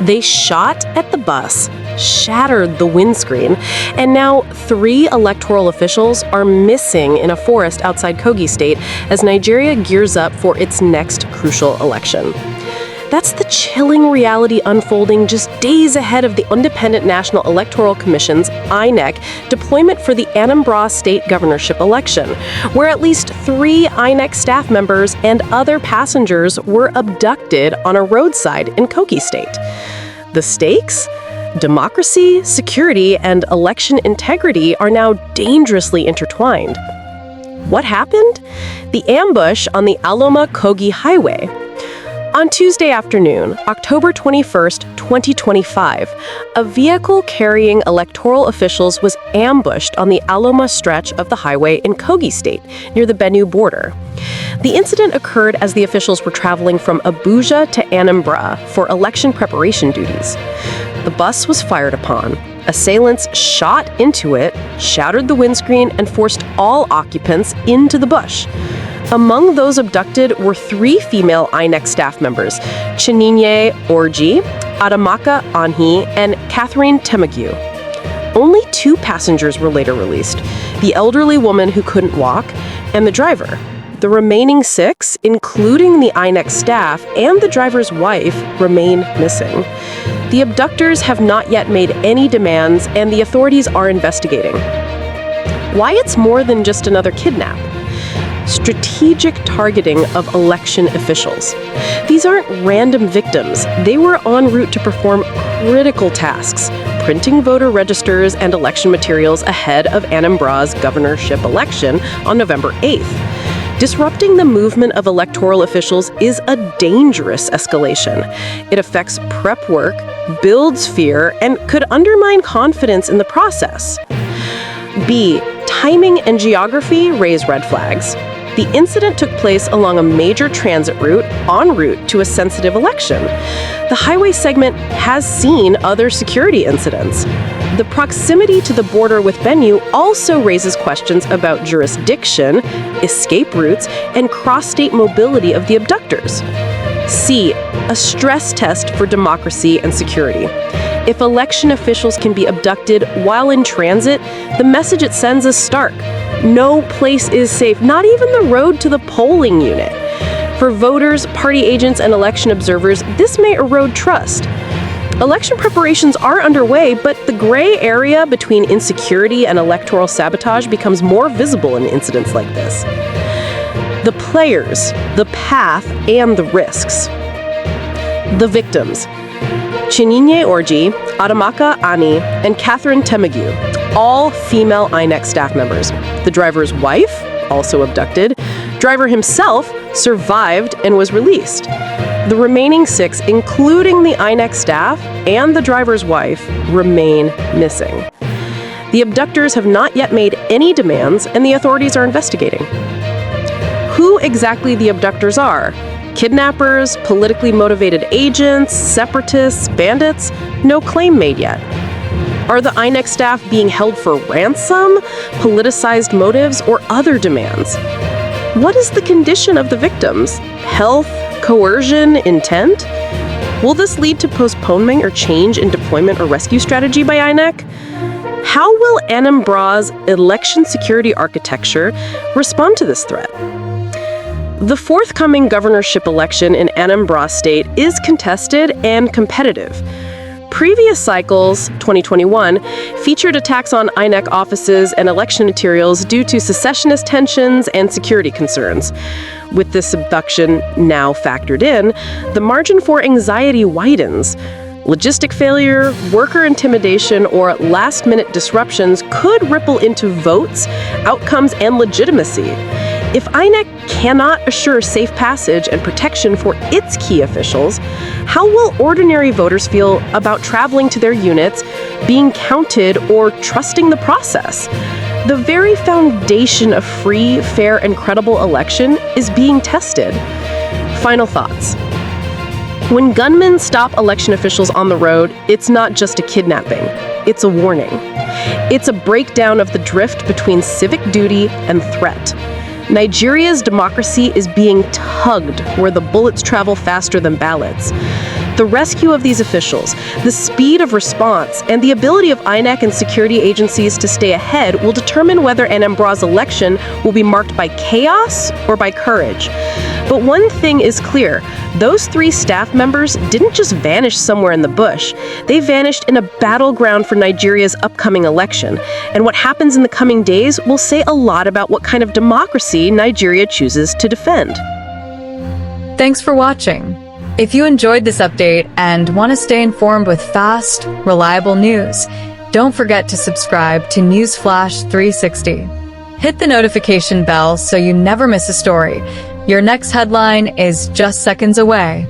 They shot at the bus, shattered the windscreen, and now 3 electoral officials are missing in a forest outside Kogi State as Nigeria gears up for its next crucial election. That's the chilling reality unfolding just days ahead of the Independent National Electoral Commission's INEC deployment for the Anambra state governorship election, where at least 3 INEC staff members and other passengers were abducted on a roadside in Kogi State. The stakes? Democracy, security, and election integrity are now dangerously intertwined. What happened? The ambush on the Aloma Kogi Highway. On Tuesday afternoon, October 21st, 2025, a vehicle carrying electoral officials was ambushed on the Aloma stretch of the highway in Kogi State, near the Benue border. The incident occurred as the officials were traveling from Abuja to Anambra for election preparation duties. The bus was fired upon. Assailants shot into it, shattered the windscreen, and forced all occupants into the bush. Among those abducted were 3 female INEC staff members, Chinyinye Orji, Adamaka Anhi, and Catherine Temagu. Only 2 passengers were later released, the elderly woman who couldn't walk and the driver. The remaining 6, including the INEC staff and the driver's wife, remain missing. The abductors have not yet made any demands, and the authorities are investigating. Why it's more than just another kidnap? Strategic targeting of election officials. These aren't random victims. They were en route to perform critical tasks, printing voter registers and election materials ahead of Anambra's governorship election on November 8th. Disrupting the movement of electoral officials is a dangerous escalation. It affects prep work, builds fear, and could undermine confidence in the process. B. Timing and geography raise red flags. The incident took place along a major transit route en route to a sensitive election. The highway segment has seen other security incidents. The proximity to the border with Benue also raises questions about jurisdiction, escape routes, and cross-state mobility of the abductors. C. A stress test for democracy and security. If election officials can be abducted while in transit, the message it sends is stark. No place is safe, not even the road to the polling unit. For voters, party agents, and election observers, this may erode trust. Election preparations are underway, but the gray area between insecurity and electoral sabotage becomes more visible in incidents like this. The players, the path, and the risks. The victims. Chinyinye Orji, Adamaka Ani, and Catherine Temagu, all female INEC staff members. The driver's wife, also abducted. Driver himself survived and was released. The remaining 6, including the INEC staff and the driver's wife, remain missing. The abductors have not yet made any demands, and the authorities are investigating. Who exactly the abductors are? Kidnappers, politically motivated agents, separatists, bandits? No claim made yet. Are the INEC staff being held for ransom, politicized motives, or other demands? What is the condition of the victims? Health, coercion, intent? Will this lead to postponement or change in deployment or rescue strategy by INEC? How will Anambra's election security architecture respond to this threat? The forthcoming governorship election in Anambra State is contested and competitive. Previous cycles, 2021, featured attacks on INEC offices and election materials due to secessionist tensions and security concerns. With this abduction now factored in, the margin for anxiety widens. Logistic failure, worker intimidation, or last-minute disruptions could ripple into votes, outcomes, and legitimacy. If INEC cannot assure safe passage and protection for its key officials, how will ordinary voters feel about traveling to their units, being counted, or trusting the process? The very foundation of free, fair, and credible election is being tested. Final thoughts. When gunmen stop election officials on the road, it's not just a kidnapping. It's a warning. It's a breakdown of the drift between civic duty and threat. Nigeria's democracy is being tugged where the bullets travel faster than ballots. The rescue of these officials, the speed of response, and the ability of INEC and security agencies to stay ahead will determine whether Anambra's election will be marked by chaos or by courage. But one thing is clear, those 3 staff members didn't just vanish somewhere in the bush. They vanished in a battleground for Nigeria's upcoming election. And what happens in the coming days will say a lot about what kind of democracy Nigeria chooses to defend. Thanks for watching. If you enjoyed this update and want to stay informed with fast, reliable news, don't forget to subscribe to Newsflash 360. Hit the notification bell so you never miss a story. Your next headline is just seconds away.